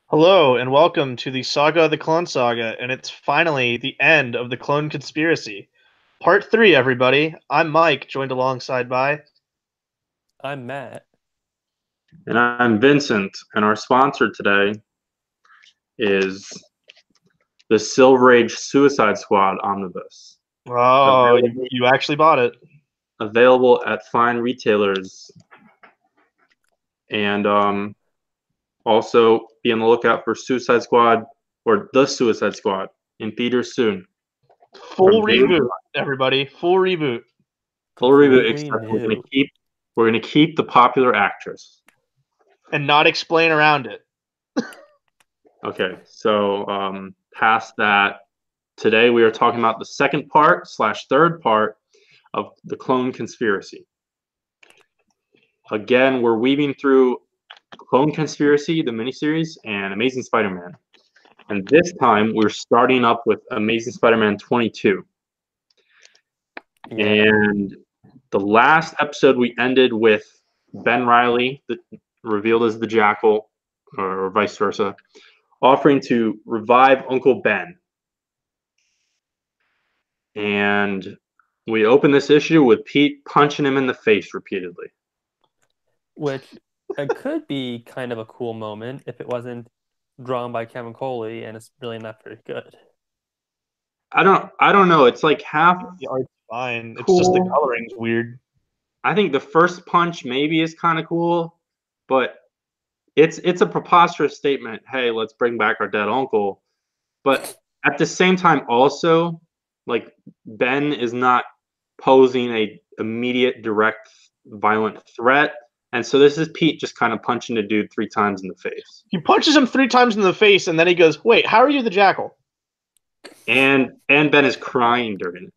Hello and welcome to the Saga of the Clone Saga, and it's finally the end of the Clone Conspiracy. Part 3, everybody. I'm Mike, joined alongside by. I'm Matt. And I'm Vincent, and our sponsor today is the Silver Age Suicide Squad Omnibus, Oh, available, you actually bought it. available at fine retailers. And also be on the lookout for Suicide Squad or The Suicide Squad in theaters soon. Full From David, reboot, everybody. Full reboot. full reboot, Completely except we're new. gonna keep the popular actress. And not explain around it. Okay, so past that, today we are talking about the second part / third part of the Clone Conspiracy. Again, we're weaving through Clone Conspiracy, the miniseries, and Amazing Spider-Man. And this time, we're starting up with Amazing Spider-Man 22. Yeah. And the last episode, we ended with Ben Reilly, revealed as the Jackal, or vice versa, offering to revive Uncle Ben. And we open this issue with Pete punching him in the face repeatedly. Which it could be kind of a cool moment if it wasn't drawn by Kevin Coley and it's really not very good. I don't know. It's like half The art's fine. It's just the cool. coloring's weird. I think the first punch maybe is kind of cool, but it's a preposterous statement. Hey, let's bring back our dead uncle. But at the same time, also, like Ben is not posing a immediate, direct, violent threat, and so this is Pete just kind of punching the dude 3 times in the face. He punches him 3 times in the face, and then he goes, "Wait, how are you the Jackal?" And Ben is crying during it.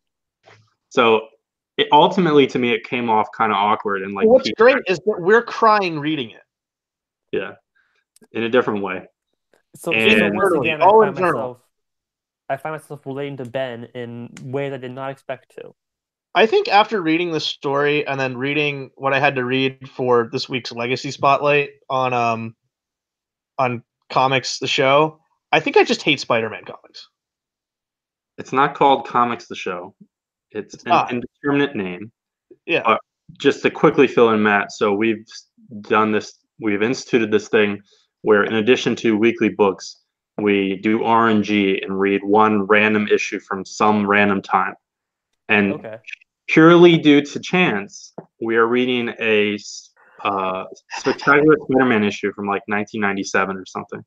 So ultimately, to me, it came off kind of awkward and like What's Pete, great is that we're crying reading it. yeah, in a different way. So once And Internally, again, all internal. I find myself relating to Ben in ways I did not expect to. I think after reading the story and then reading what I had to read for this week's Legacy Spotlight on comics the show, I think I just hate Spider-Man comics. it's not called Comics the Show. It's It's an not. indeterminate name. Yeah. But just to quickly fill in, Matt, so we've instituted this thing where in addition to weekly books, we do RNG and read one random issue from some random time. And Okay. purely due to chance, we are reading a spectacular Spider-Man issue from like 1997 or something.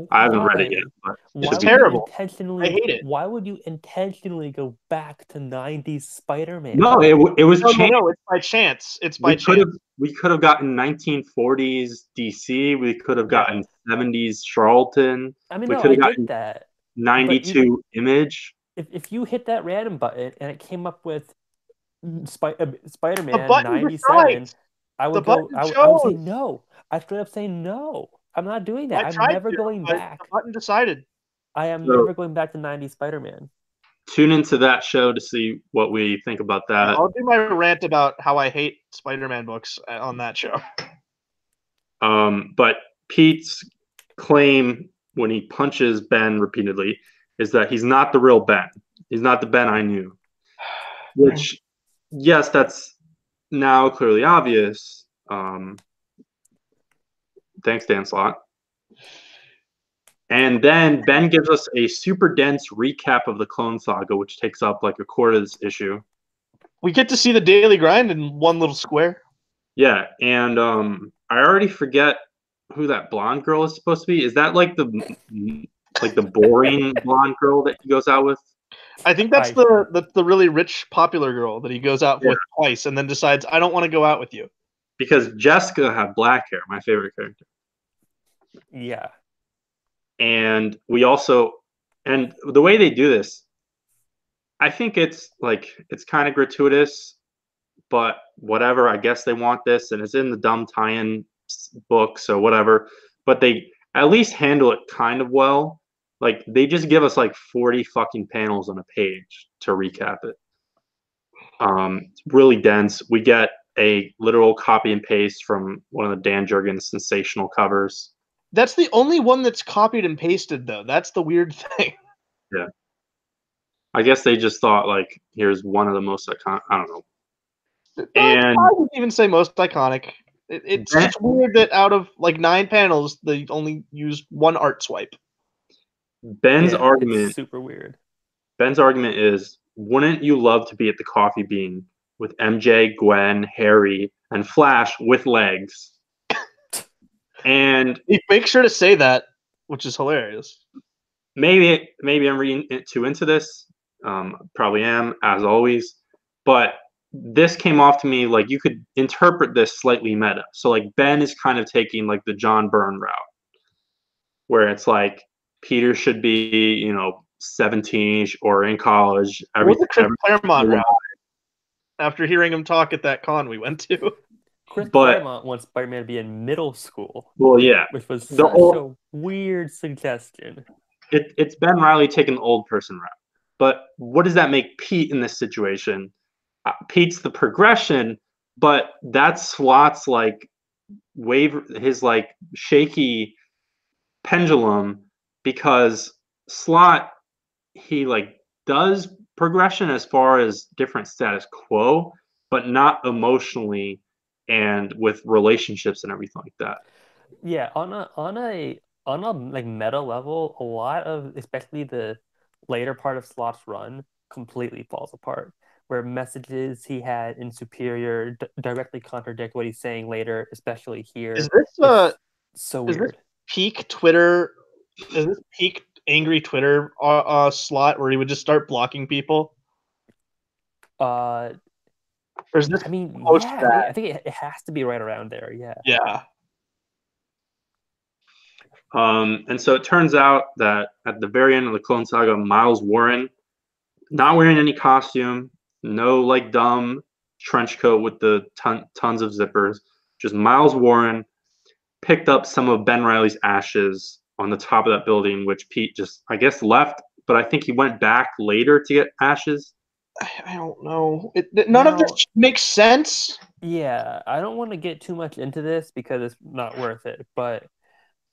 I haven't read it yet, Why? but it It's should Why be would you good. terrible. I intentionally hate it. why would you intentionally go back to 90s No, Spider-Man? it was No, no, chance. no. It's by chance. It's by We could chance. have we could have gotten 1940s DC. We could have Yeah. gotten 70s Charlton. I mean, We no, could I have get gotten that. But even 92 Image. if you hit that random button and it came up with The Spider-Man button 97, decides. I The would go, button I would say chose. no. I straight up say no. I'm not doing I that. I'm tried never to, going but the back. button decided. I am So never going back to 90s Spider-Man. tune into that show to see what we think about Yeah, that. I'll do my rant about how I hate Spider-Man books on that show. But Pete's claim when he punches Ben repeatedly is that he's not the real Ben. He's not the Ben I knew. Which, yes, that's now clearly obvious. Thanks, Dan Slott. And then Ben gives us a super dense recap of the Clone Saga, which takes up like a quarter of this issue. We get to see the daily grind in one little square. Yeah, and I already forget who that blonde girl is supposed to be. Is that like the boring blonde girl that he goes out with? I think that's I the really rich, popular girl that he goes out Yeah, with twice and then decides, I don't want to go out with you. because Jessica had black hair, my favorite character. yeah. And we also, and the way they do this, I think it's kind of gratuitous, but whatever. I guess they want this, and it's in the dumb tie-in book, so whatever. But they at least handle it kind of well. Like they just give us like 40 fucking panels on a page to recap it. It's really dense. We get a literal copy and paste from one of the Dan Jurgens sensational covers. That's the only one that's copied and pasted, though. That's the weird thing. Yeah. I guess they just thought, like, here's one of the most iconic. I don't know. And I wouldn't even say most iconic. It's Ben, just weird that out of like 9 panels, they only used one art swipe. Ben's Yeah, it's argument super weird. Ben's argument is, wouldn't you love to be at the coffee bean with MJ, Gwen, Harry, and Flash with legs? And He makes sure to say that, which is hilarious. maybe I'm reading too into this. Probably am, as always. But this came off to me like you could interpret this slightly meta. So like Ben is kind of taking like the John Byrne route, where it's like Peter should be, 17 or in college. What was the Chris Every, Claremont route? After hearing him talk at that con we went to. Chris But Claremont wants Spider-Man to be in middle school, well, yeah, which was the such old, a weird suggestion. it's Ben Riley taking the old person route. But what does that make Pete in this situation? Pete's the progression, but that's Slot's like his like shaky pendulum, because Slot, he like does progression as far as different status quo, but not emotionally and with relationships and everything like that. Yeah, on a like meta level, a lot of especially the later part of Slot's run completely falls apart. Where messages he had in Superior directly contradict what he's saying later, especially Is here. this It's so is this weird. peak Twitter? Is this peak angry Twitter slot where he would just start blocking people? Uh, Or is this I mean, post yeah, that? I think it has to be right around there. Yeah. Yeah. And so it turns out that at the very end of the Clone Saga, Miles Warren, not wearing any costume, no like dumb trench coat with the tons of zippers, just Miles Warren picked up some of Ben Riley's ashes on the top of that building, which Pete just, I guess, left, but I think he went back later to get ashes. I don't know. None of this makes sense. Yeah, I don't want to get too much into this because it's not worth it. But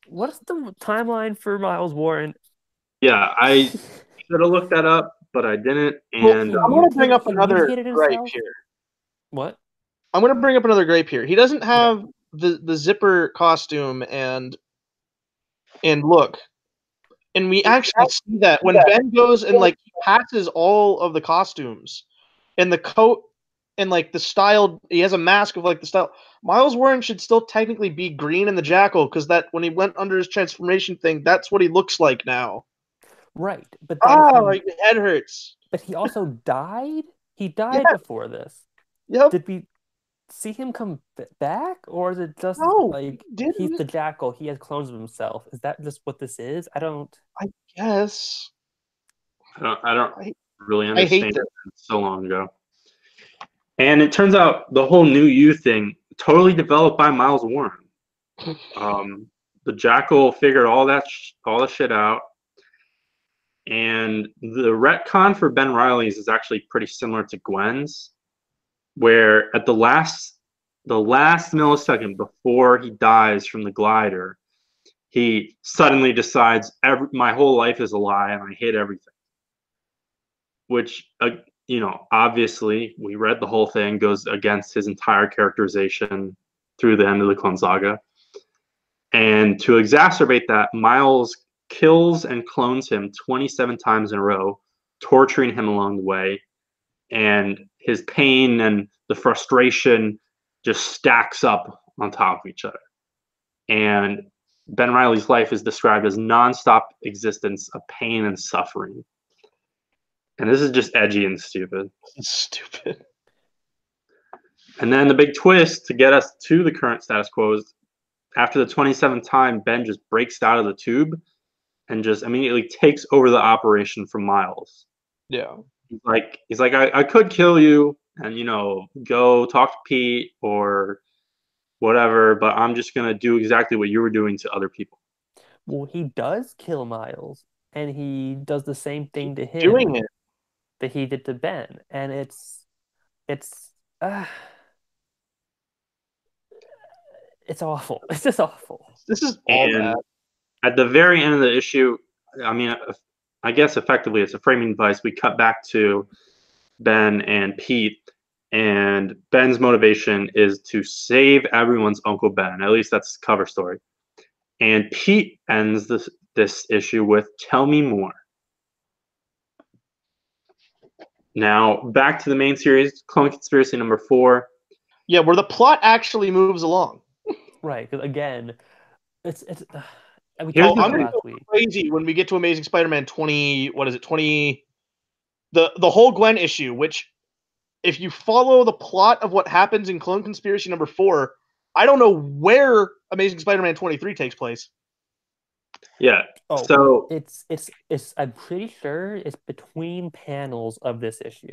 what's the timeline for Miles Warren? Yeah, I should have looked that up, but I didn't. Well, And I'm going to bring up He another mutated gripe himself? here. What? I'm going to bring up another gripe here. He doesn't have the zipper costume and look. And we actually see that when Ben goes and like he passes all of the costumes and the coat and like the style, he has a mask of like the style. Miles Warren should still technically be green in the jackal because that when he went under his transformation thing, that's what he looks like now. Right, but then My head hurts. but he also died. He died Yeah. before this. Yep. Did we see him come back, or is it just No, like he he's didn't. the jackal? He has clones of himself. Is that just what this is? I don't. I guess. I don't I, really I hate understand this. it so long ago. And it turns out the whole new you thing totally developed by Miles Warren. The Jackal figured all the shit out, and the retcon for Ben Riley's is actually pretty similar to Gwen's, where at the last millisecond before he dies from the glider, he suddenly decides my whole life is a lie and I hate everything. Which, obviously, we read the whole thing, goes against his entire characterization through the end of the Clone Saga. And to exacerbate that, Miles kills and clones him 27 times in a row, torturing him along the way. And his pain and the frustration just stacks up on top of each other. And Ben Riley's life is described as nonstop existence of pain and suffering. And this is just edgy and stupid. It's stupid. And then the big twist to get us to the current status quo is after the 27th time, Ben just breaks out of the tube and just immediately takes over the operation from Miles. Yeah. He's like, I could kill you and, go talk to Pete or whatever, but I'm just going to do exactly what you were doing to other people. Well, he does kill Miles, and he does the same thing to him Doing it. that he did to Ben, and it's uh, it's awful. It's just awful. This is all bad. at the very end of the issue, I mean, I guess effectively it's a framing device. We cut back to Ben and Pete, and Ben's motivation is to save everyone's Uncle Ben. At least that's the cover story. And Pete ends this issue with "Tell me more." Now back to the main series, Clone Conspiracy number 4. Yeah, where the plot actually moves along. Right, because again, it's and we Here's talked the about thing. it last week. Crazy when we get to Amazing Spider-Man 20. What is it? 20. The whole Gwen issue, which if you follow the plot of what happens in Clone Conspiracy number 4, I don't know where Amazing Spider-Man 23 takes place. Yeah. Oh, So it's I'm pretty sure it's between panels of this issue.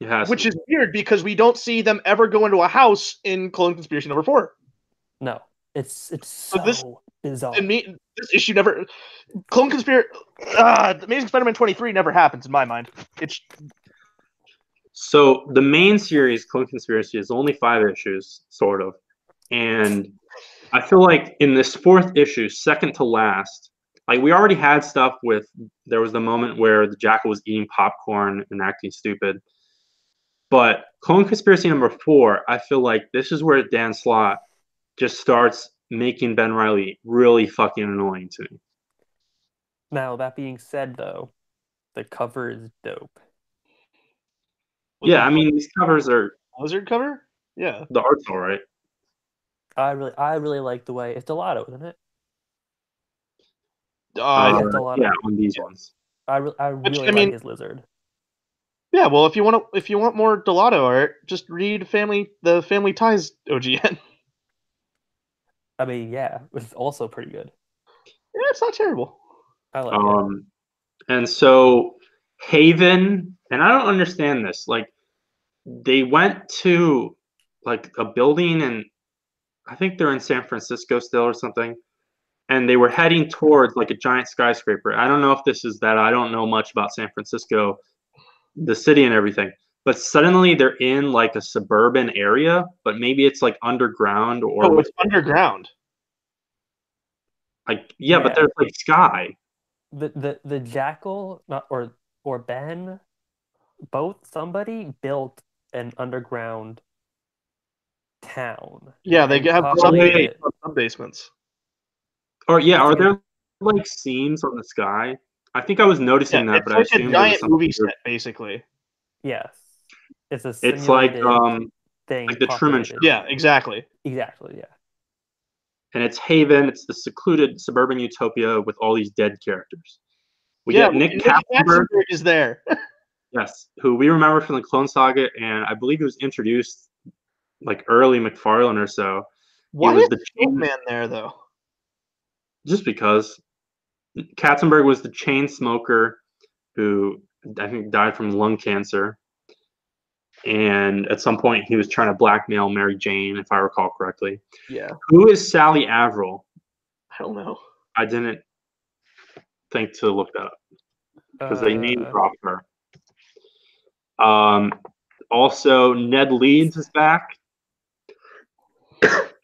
it has Which to is weird because we don't see them ever go into a house in Clone Conspiracy number 4. No, it's So so bizarre. And this issue never. Clone Conspiracy. Amazing Spider-Man 23 never happens in my mind. It's So the main series, Clone Conspiracy, is only 5 issues, sort of. And I feel like in this 4th issue, second to last, like we already had stuff with, there was the moment where the Jackal was eating popcorn and acting stupid. But Clone Conspiracy number 4, I feel like this is where Dan Slott just starts making Ben Reilly really fucking annoying to me. Now, that being said, though, the cover is dope. Yeah, I mean, these covers are, Lizard cover. Yeah. the art's all right. I really like the way it's Delato, isn't it? Yeah. Delato. Yeah, on these ones. I really I mean- like his lizard. Yeah. Well, if you want more Delato art, just read the Family Ties OGN. I mean, yeah, it's also pretty good. Yeah, it's not terrible. I like it. And so Haven, and I don't understand this. Like, they went to like a building, and I think they're in San Francisco still or something, and they were heading towards like a giant skyscraper. I don't know if this is that. I don't know much about San Francisco, the city and everything. But suddenly they're in like a suburban area, but maybe it's like underground or Oh, it's underground. like yeah, but Yeah. there's like sky. The Jackal, not or Ben, both somebody built an underground town. Yeah, they and have populated it. sub basements. Or yeah, It's are like there like seams on the sky? I think I was Yeah, noticing that, it's but I like a assumed it was giant something movie weird. set, basically. Yes, it's a It's like simulated thing. like the Truman Show. populated. Yeah, exactly. Exactly. Yeah. And it's Haven. It's the secluded suburban utopia with all these dead characters. We Yeah, get Nick Nick Katzenberg, Katzenberg is there. yes, who we remember from the Clone Saga, and I believe he was introduced like early McFarlane or so. He Why was is the chain, Man there though? just because Katzenberg was the chain smoker who I think died from lung cancer. And at some point, he was trying to blackmail Mary Jane, if I recall correctly. Yeah, Who is Sally Averill? I don't know. I didn't think to look that up because they name dropped her. Also, Ned Leeds is back,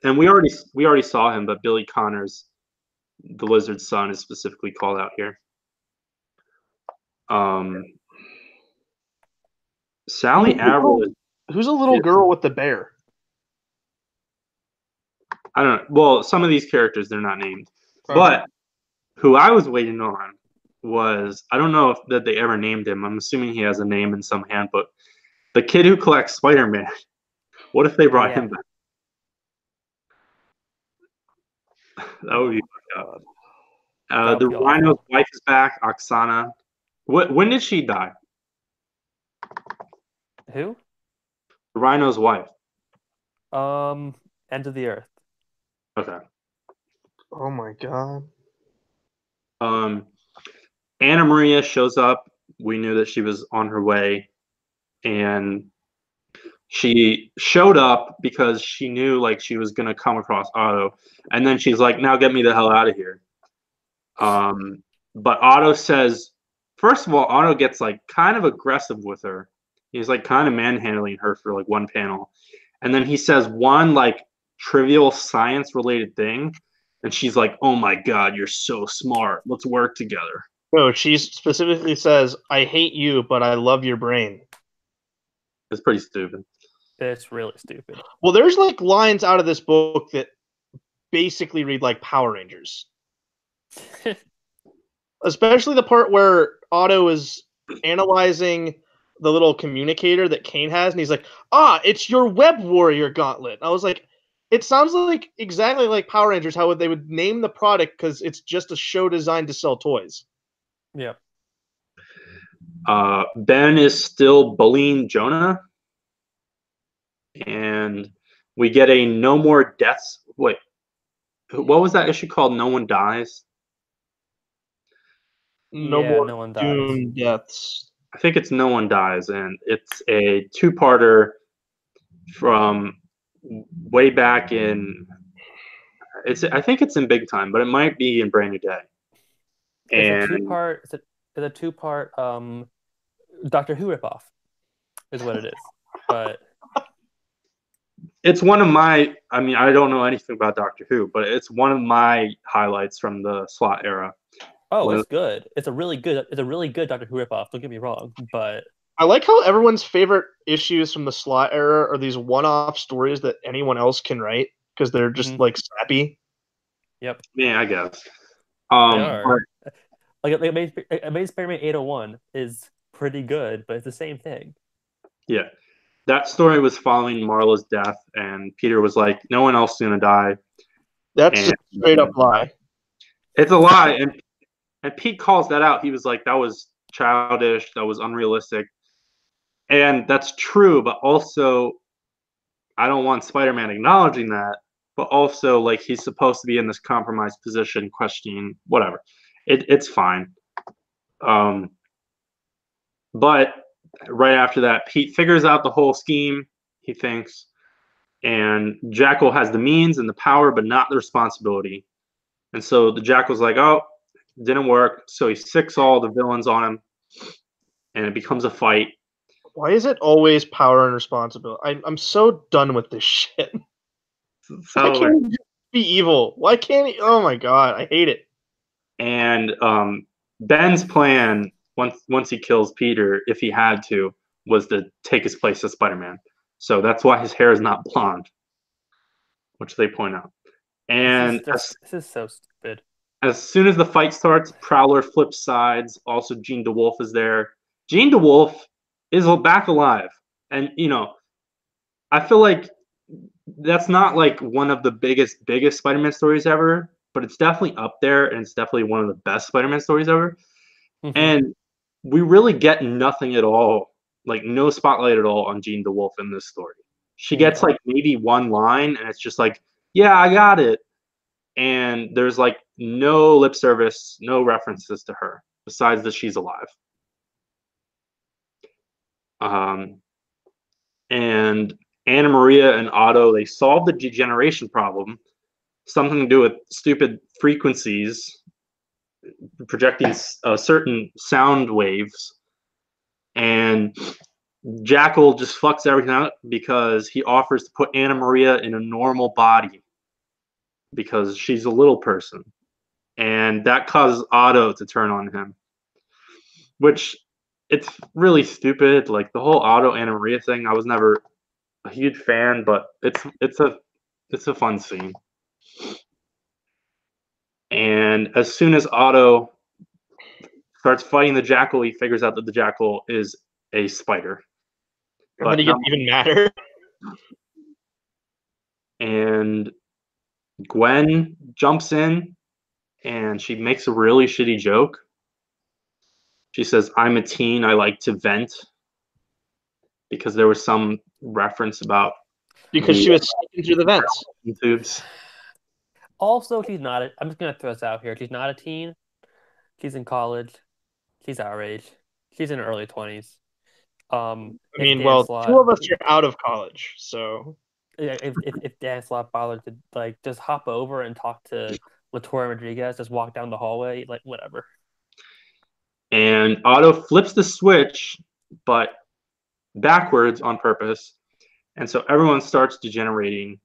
and we already saw him, but Billy Connors, the Lizard's son, is specifically called out here. Sally Averill is, Who's a little girl with the bear? I don't know. Well, some of these characters they're not named, Okay. but who I was waiting on was, I don't know if that they ever named him. I'm assuming he has a name in some handbook. The kid who collects Spider-Man. What if they brought him back? That would be fucked up. The Rhino's wife is back, Oksana. When did she die? Who? The Rhino's wife. End of the Earth. Okay. Oh my god. Anna Maria shows up. We knew that she was on her way, and she showed up because she knew like she was gonna come across Otto, and then she's like, "Now get me the hell out of here." But Otto says, first of all, Otto gets like kind of aggressive with her. He's like kind of manhandling her for like one panel, and then he says one like trivial science related thing, And she's like, "Oh my god, you're so smart. Let's work together." No, she specifically says, "I hate you, but I love your brain." It's pretty stupid. It's really stupid. Well, there's like lines out of this book that basically read like Power Rangers. Especially the part where Otto is analyzing the little communicator that Kane has, and he's like, it's your Web Warrior gauntlet. I was like, it sounds like exactly like Power Rangers, how they would name the product because it's just a show designed to sell toys. Yeah. Ben is still bullying Jonah, and we get a no more deaths. Wait, what was that issue called? No one dies. No Yeah, more no one dies. Doom deaths. I think it's No One Dies, and it's a two-parter from way back in. I think it's in Big Time, but it might be in Brand New Day. It's a And two-part. It's a two-part Doctor Who ripoff, is what it is. But it's one of my. I mean, I don't know anything about Doctor Who, but it's one of my highlights from the slot era. oh, it's good. It's a really good. It's a really good Doctor Who ripoff. Don't get me wrong, but I like how everyone's favorite issues from the slot era are these one-off stories that anyone else can write because they're just like sappy. Yep. Yeah, I guess. They are. Like Amazing Spider-Man 801 is pretty good, but it's the same thing. Yeah. That story was following Marla's death, and Peter was like, "No one else is gonna die." That's just a straight up lie. It's a lie, and Pete calls that out. He was like, "That was childish. That was unrealistic," and that's true. But also, I don't want Spider-Man acknowledging that. But also, like, he's supposed to be in this compromised position, questioning whatever. It's fine. But right after that, Pete figures out the whole scheme. He thinks, and Jackal has the means and the power, but not the responsibility. And so the Jackal's like, "Oh, didn't work." So he sicks all the villains on him, and it becomes a fight. Why is it always power and responsibility? I'm so done with this shit. Why So, can't he just be evil? Why can't he? Oh my god, I hate it. and Ben's plan once he kills Peter, if he had to, was to take his place as Spider-Man. So that's why his hair is not blonde, which they point out. And this is so stupid. as soon as the fight starts, Prowler flips sides. Also, Jean DeWolf is there. Jean DeWolf is back alive, and I feel like that's not like one of the biggest Spider-Man stories ever, but it's definitely up there, and it's definitely one of the best Spider-Man stories ever. And we really get nothing at all, like no spotlight at all on Jean DeWolf in this story. She gets like maybe one line, and it's just like, "Yeah, I got it." And there's like no lip service, no references to her besides that she's alive. And Anna Maria and Otto, they solve the degeneration problem, something to do with stupid frequencies projecting certain sound waves. And Jackal just fucks everything up because he offers to put Anna Maria in a normal body because she's a little person. And that causes Otto to turn on him, which it's really stupid. Like the whole Otto Anna Maria thing, I was never a huge fan, but it's a fun scene. And as soon as Otto starts fighting the Jackal, he figures out that the Jackal is a spider. And then he gets even madder. And Gwen jumps in and she makes a really shitty joke. She says, "I'm a teen, I like to vent," because there was some reference about because she was sneaking through the vents. tubes. Also, she's not. I'm just gonna throw this out here. She's not a teen. She's in college. She's our age. She's in her early 20s. I mean, well, two of us are out of college, so if Dan Slott bothered to like just hop over and talk to Latoya Rodriguez, just walk down the hallway, like whatever. And Otto flips the switch, but backwards on purpose. And so everyone starts degenerating.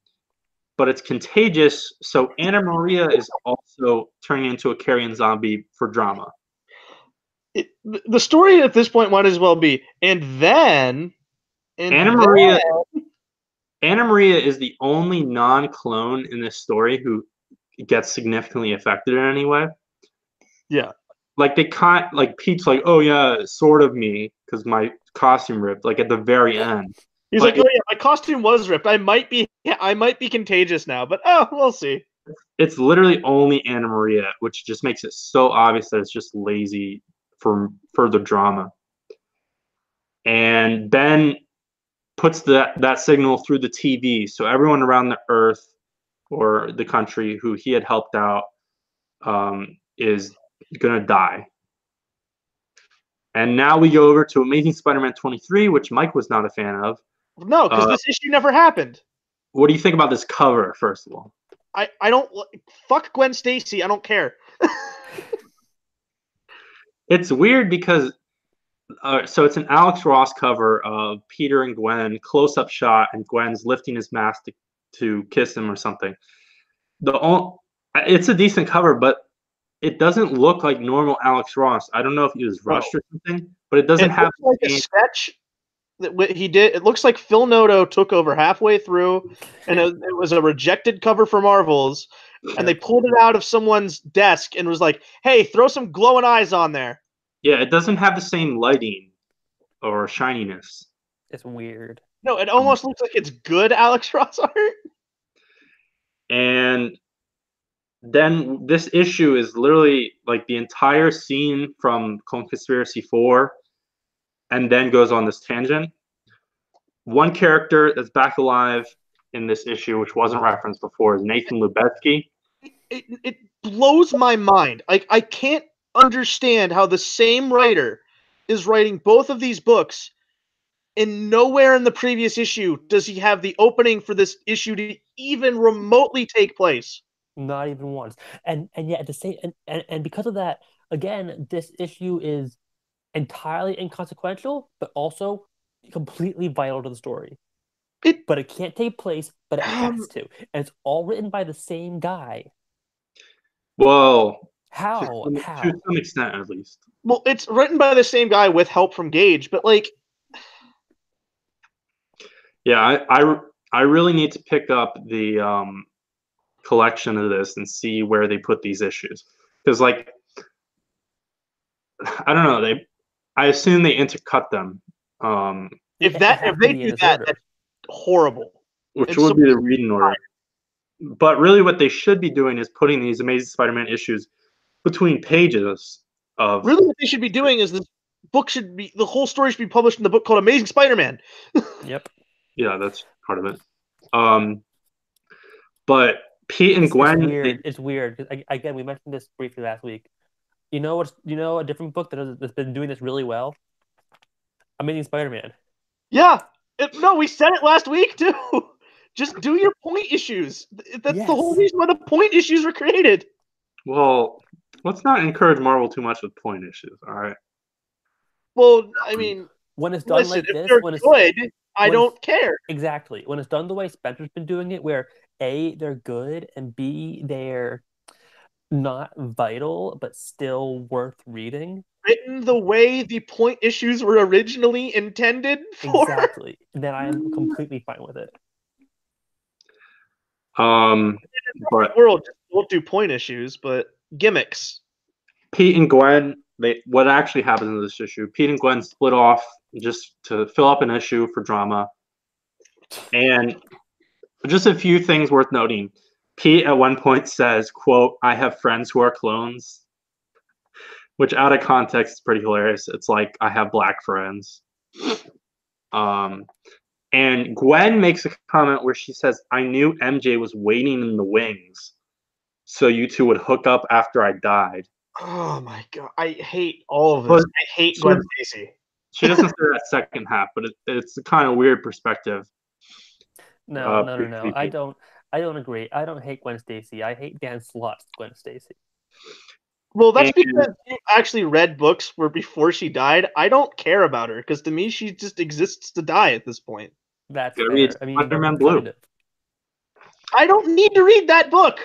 but it's contagious. So Anna Maria is also turning into a carrion zombie for drama. The story at this point might as well be, and then Anna Maria is the only non-clone in this story who gets significantly affected in any way. Yeah. Like like Pete's like, oh yeah, sort of me, because my costume ripped, like at the very end. He's like, oh yeah, my costume was ripped. I might be contagious now, but we'll see. It's literally only Anna Maria, which just makes it so obvious that it's just lazy for further drama. And Ben puts that signal through the TV, so everyone around the Earth or the country who he had helped out is gonna die. And now we go over to Amazing Spider-Man 23, which Mike was not a fan of. No, because this issue never happened. What do you think about this cover, first of all? I don't fuck Gwen Stacy. I don't care. It's weird because so it's an Alex Ross cover of Peter and Gwen, close-up shot, and Gwen's lifting his mask to kiss him or something. It's a decent cover, but it doesn't look like normal Alex Ross. I don't know if he was rushed or something, but it doesn't have like a sketch that he did. It looks like Phil Noto took over halfway through, and it was a rejected cover for Marvels, and they pulled it out of someone's desk and was like, "Hey, throw some glowing eyes on there." Yeah, it doesn't have the same lighting or shininess. It's weird. No, it almost looks like it's good Alex Ross art. And then this issue is literally like the entire scene from Conspiracy 4 and then goes on this tangent. One character that's back alive in this issue, which wasn't referenced before, is Nathan Lubetsky. It blows my mind. I can't understand how the same writer is writing both of these books, and nowhere in the previous issue does he have the opening for this issue to even remotely take place. Not even once. And yet at the same and because of that, again, this issue is entirely inconsequential, but also completely vital to the story. But it can't take place, but it has to. And it's all written by the same guy. Well, how? To some extent, at least. Well, it's written by the same guy with help from Gage, but like, yeah, I really need to pick up the collection of this and see where they put these issues, because like, I don't know, I assume they intercut them. If they do that, that's horrible. Which would be the reading order. But really, what they should be doing is putting these Amazing Spider-Man issues between pages of. Really, what they should be doing is the whole story should be published in the book called Amazing Spider-Man. Yep. Yeah, that's part of it. But Pete and Gwen. It's weird. Again, we mentioned this briefly last week. You know a different book that's been doing this really well? Amazing Spider-Man. Yeah. No, we said it last week too. Just do your point issues. That's the whole reason why the point issues were created. Well, let's not encourage Marvel too much with point issues, all right? Well, I mean, when it's done like this, when it's good, I don't care. Exactly. When it's done the way Spencer's been doing it, where A, they're good, and B, they're not vital, but still worth reading. Written the way the point issues were originally intended for. Exactly. Then I am completely fine with it. But world just won't do point issues, but gimmicks. Pete and Gwen, what actually happens in this issue? Pete and Gwen split off just to fill up an issue for drama. And just a few things worth noting. Pete at one point says, quote, "I have friends who are clones," which out of context is pretty hilarious. It's like, I have black friends. And Gwen makes a comment where she says, "I knew MJ was waiting in the wings so you two would hook up after I died." Oh my god, I hate all of this. I hate Gwen Stacy. She doesn't say that second half, but it's a kind of weird perspective. No. I don't agree. I don't hate Gwen Stacy. I hate Dan Slott's Gwen Stacy. Well, that's because you actually read books where before she died. I don't care about her because to me, she just exists to die at this point. That's fair. I mean, Spider-Man Blue. Kind of. I don't need to read that book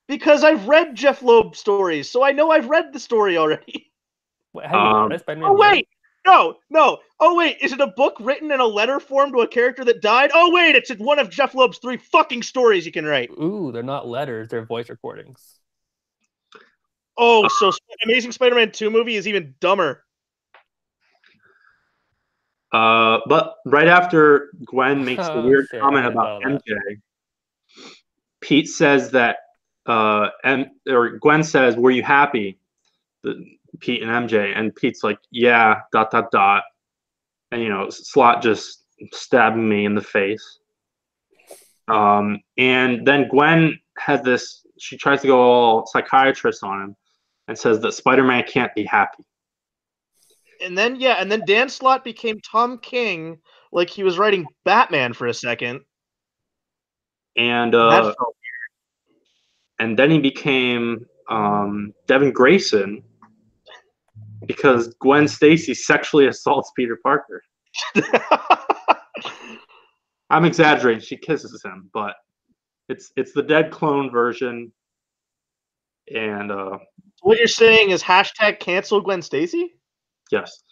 because I've read Jeff Loeb stories, so I know I've read the story already. Wait, have you not read Spider-Man? Oh wait, no. Oh wait, is it a book written in a letter form to a character that died? Oh wait, it's one of Jeff Loeb's 3 fucking stories you can write. Ooh, they're not letters; they're voice recordings. Oh, so Amazing Spider-Man 2 movie is even dumber. But right after Gwen makes the weird shit, comment I about thought of that. MJ, Pete says that, or Gwen says, "Were you happy?" Pete and MJ, and Pete's like, "Yeah, ... and Slott just stabbing me in the face. And then Gwen has this. She tries to go all psychiatrist on him, and says that Spider-Man can't be happy. And then Dan Slott became Tom King, like he was writing Batman for a second. And That felt and then he became Devin Grayson because Gwen Stacy sexually assaults Peter Parker. I'm exaggerating. She kisses him, but it's the dead clone version. And what you're saying is hashtag cancel Gwen Stacy? yes,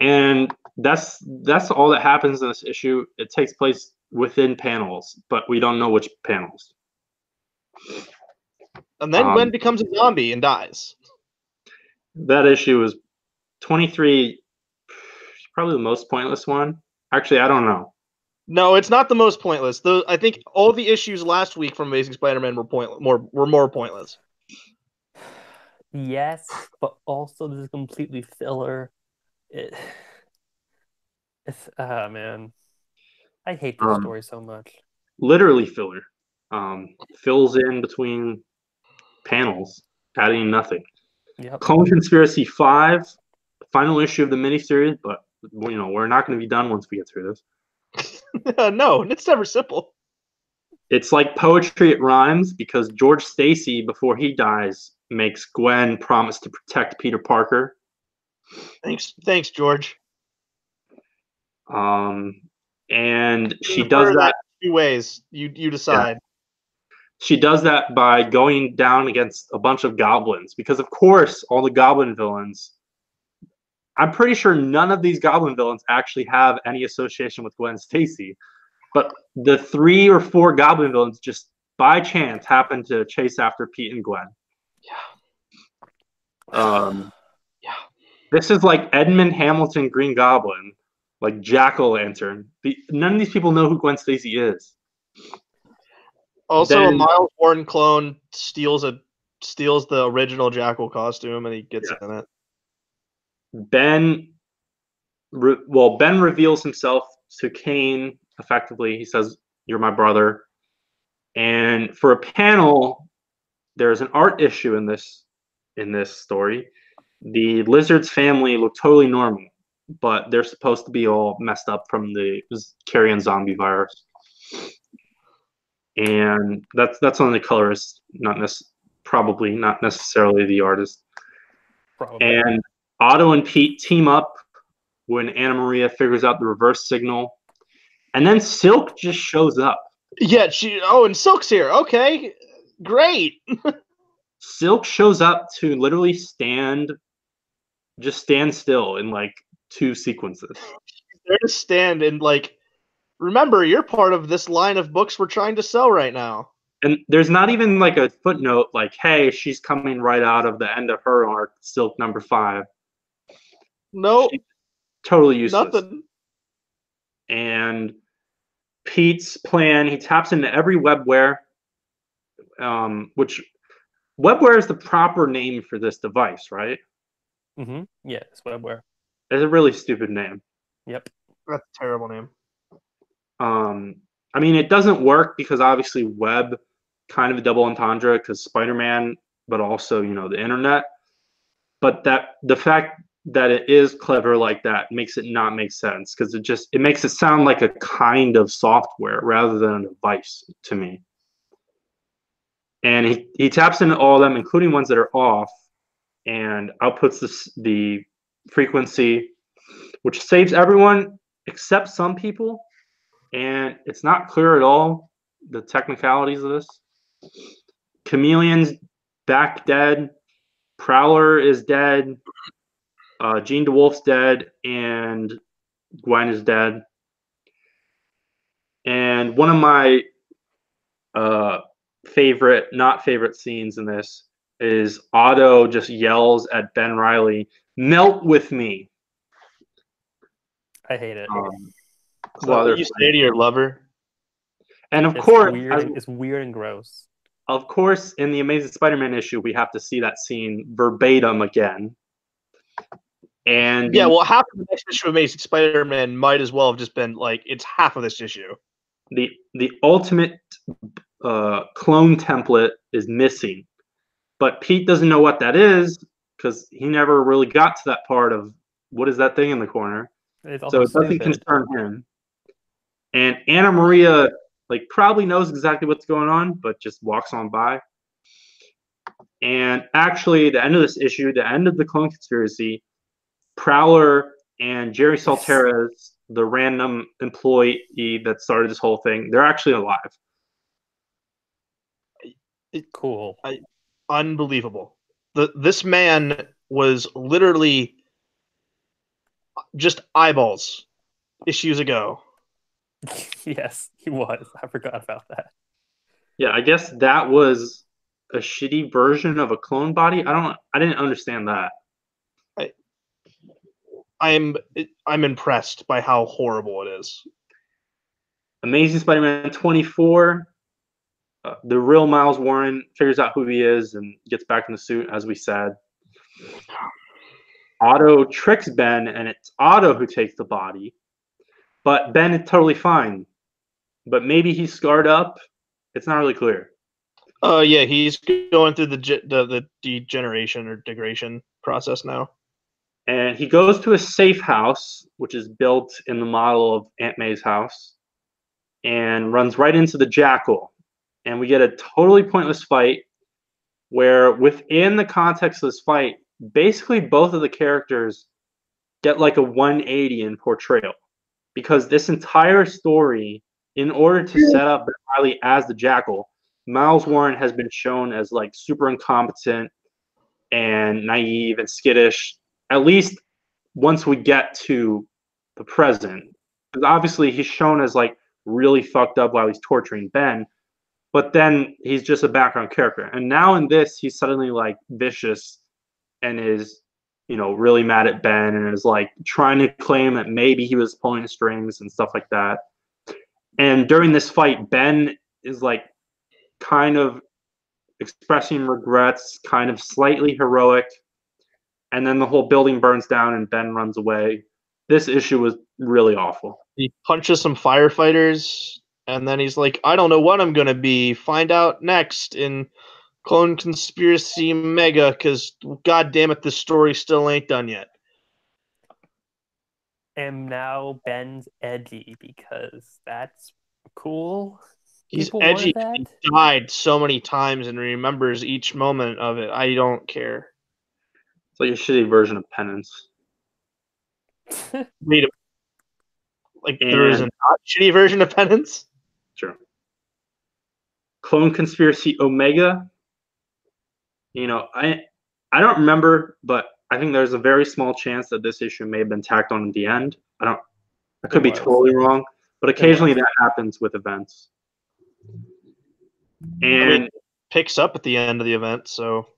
and that's all that happens in this issue. It takes place within panels, but we don't know which panels. And then Gwen becomes a zombie and dies. That issue is 23, probably the most pointless one. Actually, I don't know. No, it's not the most pointless. I think all the issues last week from Amazing Spider-Man were more pointless. Yes, but also this is completely filler. It's man, I hate this story so much. Literally filler. Fills in between panels, adding nothing. Yep. Clone Conspiracy 5, final issue of the miniseries, but we're not going to be done once we get through this. No, it's never simple. It's like poetry, it rhymes, because George Stacy, before he dies, makes Gwen promise to protect Peter Parker. Thanks, George. And she does that 2 ways. You decide. Yeah. She does that by going down against a bunch of goblins, because of course all the goblin villains, I'm pretty sure none of these goblin villains actually have any association with Gwen Stacy, but the 3 or 4 goblin villains just by chance happen to chase after Pete and Gwen. Yeah. This is like Edmund Hamilton Green Goblin, like Jack-o'-lantern. None of these people know who Gwen Stacy is. Also, a Miles Warren clone steals the original Jackal costume and he gets in it. Ben reveals himself to Kane effectively. He says, "You're my brother." And for a panel, there's an art issue in this story. The Lizard's family look totally normal, but they're supposed to be all messed up from the carrion zombie virus. And that's on the colorist, probably not necessarily the artist. Probably. And Otto and Pete team up when Anna Maria figures out the reverse signal, and then Silk just shows up. Yeah, and Silk's here. Okay, great. Silk shows up to literally stand still in like 2 sequences. There to stand and remember, you're part of this line of books we're trying to sell right now. And there's not even like a footnote like, hey, she's coming right out of the end of her arc, Silk number 5. Nope. Totally useless. Nothing. And Pete's plan, he taps into every webware, which webware is the proper name for this device, right? Mm-hmm. Yeah, it's webware. It's a really stupid name. Yep. That's a terrible name. I mean, it doesn't work because obviously web, kind of a double entendre because Spider-Man, but also, the internet. But the fact that it is clever like that makes it not make sense because it makes it sound like a kind of software rather than a device to me. And he taps into all of them, including ones that are off, and outputs the frequency, which saves everyone except some people. And it's not clear at all the technicalities of this. Chameleon's back dead. Prowler is dead. Jean DeWolf's dead, and Gwen is dead. And one of my not favorite scenes in this is Otto just yells at Ben Reilly, "Melt with me." I hate it. Is that what you say to your lover? And of course, it's weird and gross. Of course, in the Amazing Spider-Man issue, we have to see that scene verbatim again. And yeah, well, half of the next issue of Amazing Spider-Man might as well have just been like it's half of this issue. The ultimate clone template is missing, but Pete doesn't know what that is because he never really got to that part of what is that thing in the corner. So it doesn't concern him. And Anna Maria probably knows exactly what's going on, but just walks on by. And actually, the end of this issue, the end of the clone conspiracy, Prowler and Jerry Saltares, the random employee that started this whole thing, they're actually alive. Cool. Unbelievable. This man was literally just eyeballs issues ago. Yes, he was. I forgot about that. Yeah, I guess that was a shitty version of a clone body. I didn't understand that. I'm impressed by how horrible it is. Amazing Spider-Man 24. The real Miles Warren figures out who he is and gets back in the suit, as we said. Otto tricks Ben, and it's Otto who takes the body. But Ben is totally fine. But maybe he's scarred up. It's not really clear. Yeah, he's going through the degeneration or degradation process now. And he goes to a safe house, which is built in the model of Aunt May's house, and runs right into the Jackal. And we get a totally pointless fight where within the context of this fight, basically both of the characters get like a 180 in portrayal. Because this entire story, in order to set up Riley as the Jackal, Miles Warren has been shown as super incompetent and naive and skittish, at least once we get to the present. Because obviously he's shown as really fucked up while he's torturing Ben, but then he's just a background character. And now in this, he's suddenly vicious and is, really mad at Ben and is trying to claim that maybe he was pulling the strings and stuff like that. And during this fight, Ben is kind of expressing regrets, kind of slightly heroic. And then the whole building burns down and Ben runs away. This issue was really awful. He punches some firefighters, and then he's like, I don't know what I'm going to be. Find out next in Clone Conspiracy Mega, because, god damn it, this story still ain't done yet. And now Ben's edgy, because that's cool. He's edgy. He died so many times and remembers each moment of it. I don't care. It's like a shitty version of Penance. Wait, there is a not shitty version of Penance? Sure. Clone Conspiracy Omega. I don't remember, but I think there's a very small chance that this issue may have been tacked on at the end. I could be totally wrong, but occasionally that happens with events. And it picks up at the end of the event, so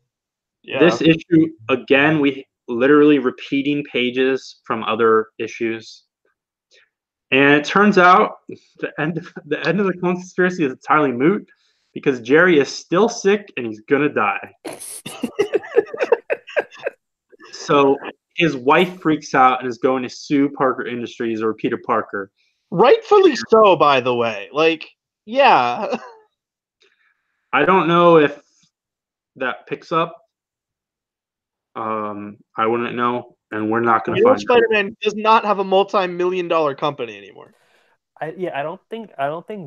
yeah. This issue, again, we literally repeating pages from other issues. And it turns out the end of the Clone Conspiracy is entirely moot because Jerry is still sick and he's gonna die. So his wife freaks out and is going to sue Parker Industries or Peter Parker. Rightfully so, by the way. Yeah. I don't know if that picks up. I wouldn't know, and we're not going to find. Spider-Man does not have a multi-million-dollar company anymore. I don't think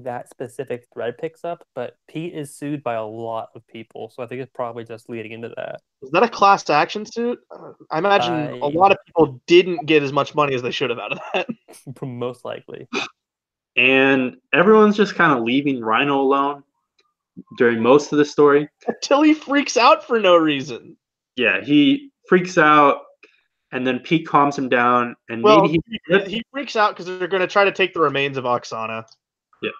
that specific thread picks up, but Pete is sued by a lot of people, so I think it's probably just leading into that. Is that a class action suit? I imagine a lot of people didn't get as much money as they should have out of that. Most likely. And everyone's just kind of leaving Rhino alone during most of the story. Until he freaks out for no reason. Yeah, he freaks out, and then Pete calms him down, and Well, maybe he freaks out because they're going to try to take the remains of Oksana. Yeah.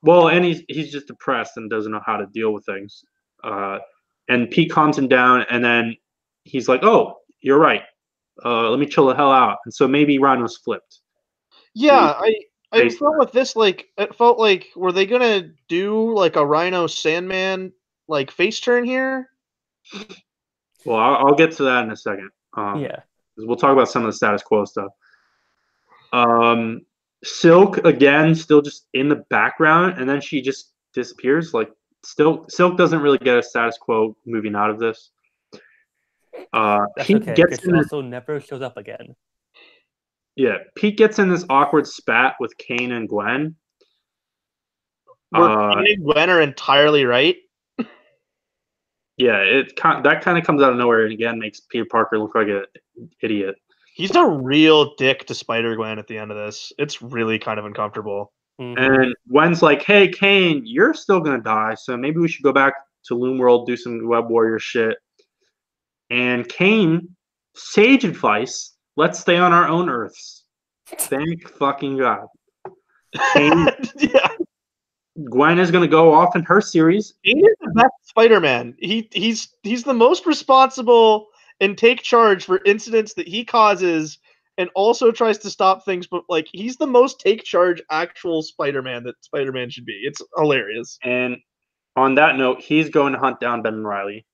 Well, and he's just depressed and doesn't know how to deal with things. And Pete calms him down, and then he's like, "Oh, you're right. Let me chill the hell out." And so maybe Rhino's flipped. Yeah, I felt with this, like, it felt like, were they gonna do like a Rhino Sandman like face turn here? Well, I'll get to that in a second. Yeah. We'll talk about some of the status quo stuff. Silk again, still just in the background, and then she just disappears. Like, still, Silk doesn't really get a status quo moving out of this. That's Pete okay, gets because she in also never shows up again. Pete gets in this awkward spat with Kane and Gwen. Where Kane and Gwen are entirely right. Yeah, that kind of comes out of nowhere, and again makes Peter Parker look like an idiot. He's a real dick to Spider-Gwen at the end of this. It's really kind of uncomfortable. Mm-hmm. And Gwen's like, "Hey, Kane, you're still gonna die, so maybe we should go back to Loom World, do some Web Warrior shit." And Kane, sage advice: let's stay on our own Earths. Thank fucking God. Kane, Yeah. Gwen is gonna go off in her series. Kane is the best Spider-Man. He's the most responsible and take charge for incidents that he causes, and also tries to stop things. But like, he's the most take charge actual Spider-Man that Spider-Man should be. It's hilarious. And on that note, he's going to hunt down Ben Reilly,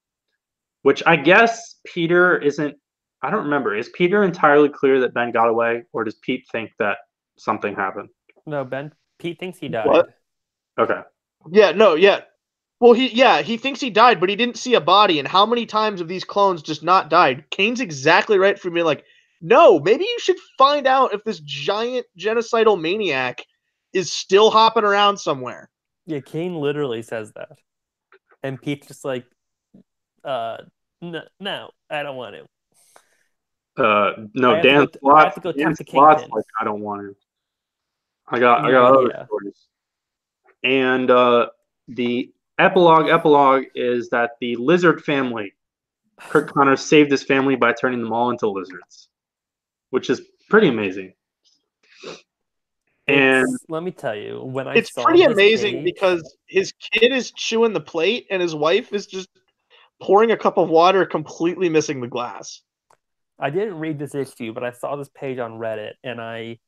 which I guess Peter isn't. I don't remember. Is Peter entirely clear that Ben got away, or does Pete think that something happened? No, Pete thinks he died. What? Okay. Yeah, no, yeah. Well, he thinks he died, but he didn't see a body. And how many times have these clones just not died? Kane's exactly right for being like, no, maybe you should find out if this giant genocidal maniac is still hopping around somewhere. Yeah, Kane literally says that. And Pete's just like, no, I don't want to. No, I Dan have to go talk to Kingpin. Like, I don't want to. I got other stories. And the epilogue is that the lizard family, Kurt Connors saved his family by turning them all into lizards, which is pretty amazing. And let me tell you, when I it's saw pretty this amazing page, because his kid is chewing the plate and his wife is just pouring a cup of water, completely missing the glass. I didn't read this issue, but I saw this page on Reddit, and I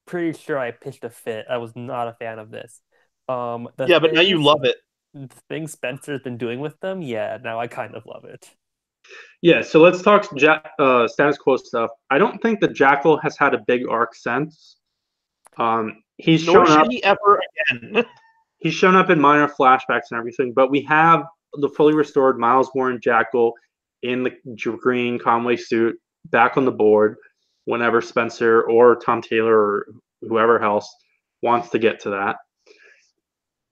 pretty sure I pitched a fit. I was not a fan of this. But now you love it. The things Spencer's been doing with them, yeah, now I kind of love it. Yeah, so let's talk status quo stuff. I don't think that Jackal has had a big arc since. He's Nor shown up. should he ever again. He's shown up in minor flashbacks and everything, but we have the fully restored Miles Warren Jackal in the green Conway suit back on the board whenever Spencer or Tom Taylor or whoever else wants to get to that.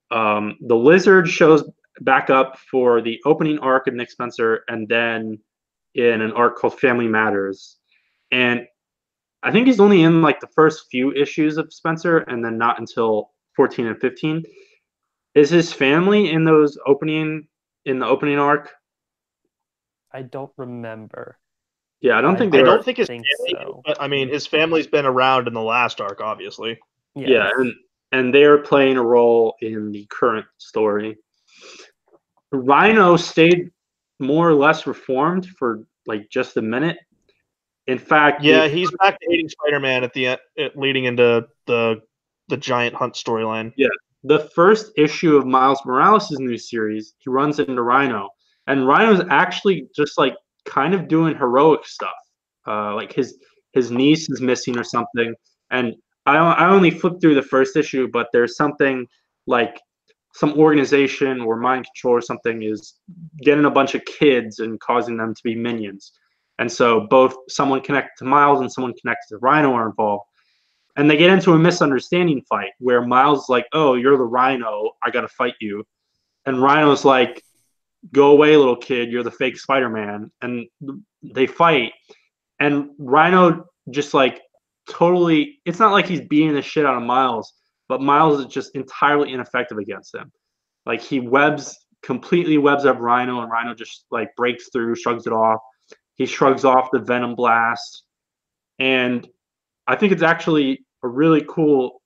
The Lizard shows back up for the opening arc of Nick Spencer and then in an arc called Family Matters. And I think he's only in like the first few issues of Spencer and then not until 14 and 15. Is his family in the opening arc? I don't remember. Yeah, I don't think his family, so. But I mean, his family's been around in the last arc, obviously. Yes. Yeah, and they're playing a role in the current story. Rhino stayed more or less reformed for like just a minute. In fact, he's back to hating Spider-Man at the end, leading into the giant hunt storyline. Yeah, the first issue of Miles Morales' new series, he runs into Rhino, and Rhino's actually just like kind of doing heroic stuff. Like his niece is missing or something, and I only flipped through the first issue, but there's something like some organization or mind control or something is getting a bunch of kids and causing them to be minions. And so both someone connected to Miles and someone connected to Rhino are involved. And they get into a misunderstanding fight where Miles is like, "Oh, you're the Rhino. I got to fight you." And Rhino's like, "Go away, little kid. You're the fake Spider-Man." And they fight. And Rhino just like totally. It's not like he's beating the shit out of Miles, but Miles is just entirely ineffective against him. Like he completely webs up Rhino, and Rhino just like breaks through, shrugs it off. He shrugs off the Venom Blast, and I think it's actually a really cool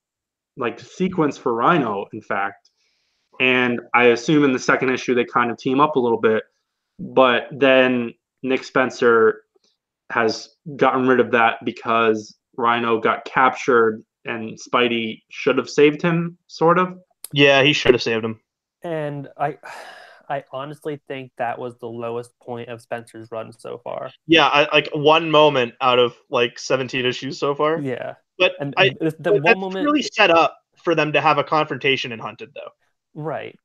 like sequence for Rhino, in fact. And I assume in the second issue they kind of team up a little bit, but then Nick Spencer has gotten rid of that because Rhino got captured and Spidey should have saved him, sort of. Yeah, he should have saved him. And I honestly think that was the lowest point of Spencer's run so far. Yeah, like one moment out of like 17 issues so far. Yeah. But And but that's really set up for them to have a confrontation in Hunted, though. Right.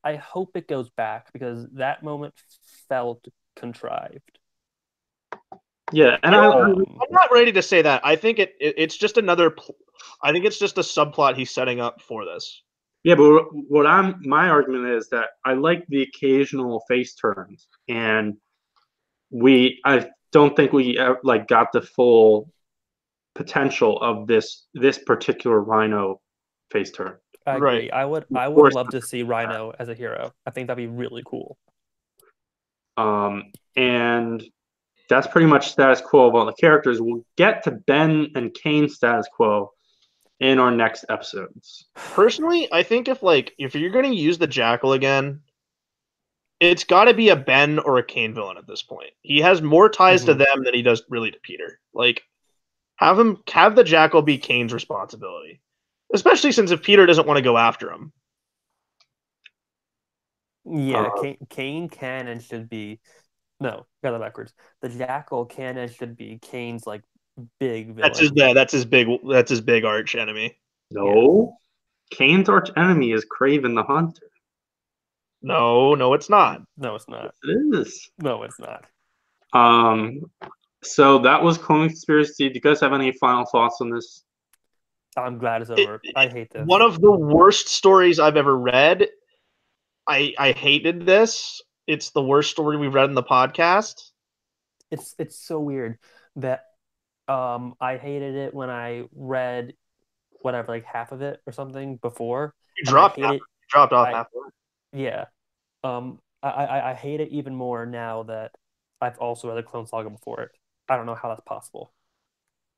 I hope it goes back because that moment felt contrived. Yeah, and I'm not ready to say that. I think it's just another. I think it's just a subplot he's setting up for this. Yeah, but my argument is that I like the occasional face turns, and I don't think we like got the full potential of this particular Rhino face turn. I agree. I would love to see Rhino as a hero. I think that'd be really cool. And that's pretty much status quo of all the characters. We'll get to Ben and Kane's status quo in our next episodes. Personally, I think if you're going to use the Jackal again, it's got to be a Ben or a Kane villain at this point. He has more ties to them than he does really to Peter. Like, have the Jackal be Kane's responsibility, especially since if Peter doesn't want to go after him. Yeah, Kane can and should be. No, got that backwards. The Jackal can and should be Kane's like big villain. That's his big arch enemy. No, yeah. Kane's arch enemy is Kraven the Hunter. No, it's not. No, it's not. Yes, it is. No, it's not. So that was Clone Conspiracy. Do you guys have any final thoughts on this? I'm glad it's over. I hate this. One of the worst stories I've ever read. I hated this. It's the worst story we've read in the podcast. It's so weird that I hated it when I read whatever, like half of it or something before. You dropped off half of it. Yeah. I hate it even more now that I've also read the Clone Saga before it. I don't know how that's possible.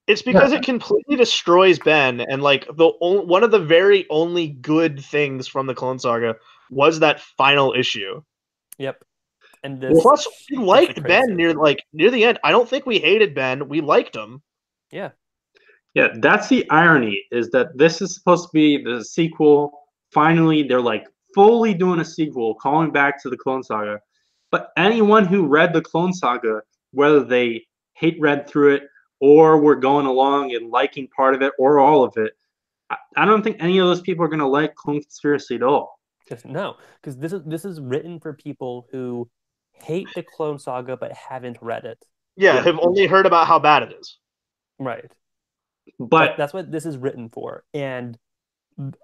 It's because it completely destroys Ben, and like one of the very only good things from the Clone Saga was that final issue. Yep. And plus, we liked Ben near the end. I don't think we hated Ben. We liked him. Yeah. Yeah, that's the irony, is that this is supposed to be the sequel. Finally, they're like fully doing a sequel, calling back to the Clone Saga. But anyone who read the Clone Saga, whether they read through it or were going along and liking part of it or all of it, I don't think any of those people are going to like Clone Conspiracy at all. No, because this is written for people who hate the Clone Saga but haven't read it. Yeah, have only heard about how bad it is. Right. But that's what this is written for. And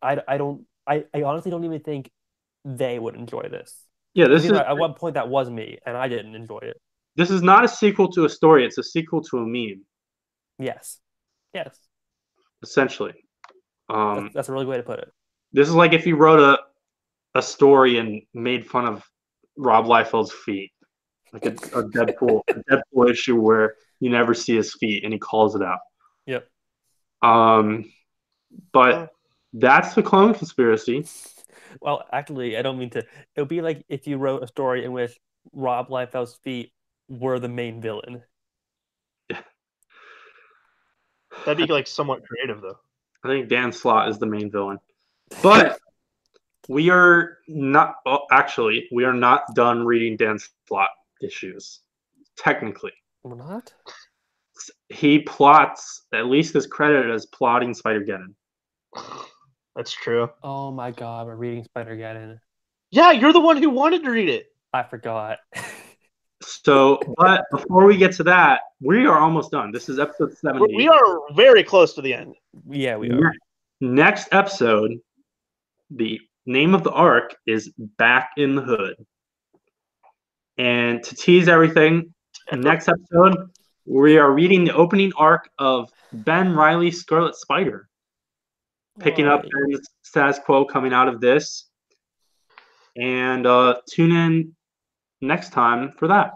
I honestly don't even think they would enjoy this. Yeah, this is at one point that was me, and I didn't enjoy it. This is not a sequel to a story; it's a sequel to a meme. Yes. Essentially, that's a really good way to put it. This is like if you wrote a story and made fun of Rob Liefeld's feet, like a Deadpool issue where you never see his feet and he calls it out. Yep. But that's the Clone Conspiracy. Well, actually, I don't mean to. It would be like if you wrote a story in which Rob Liefeld's feet were the main villain. Yeah. That'd be like somewhat creative, though. I think Dan Slott is the main villain. But we are not. Well, actually, we are not done reading Dan Slott issues. Technically, we're not. He plots. At least is credited as plotting Spider-Geddon. That's true. Oh my god, we're reading Spider-Geddon. Yeah, you're the one who wanted to read it. I forgot. So, but before we get to that, we are almost done. This is episode 70. We are very close to the end. Yeah, we are. Next episode, the name of the arc is Back in the Hood. And to tease everything, next episode, We are reading the opening arc of Ben Riley's Scarlet Spider, picking up Why? Ben's status quo coming out of this. And tune in next time for that.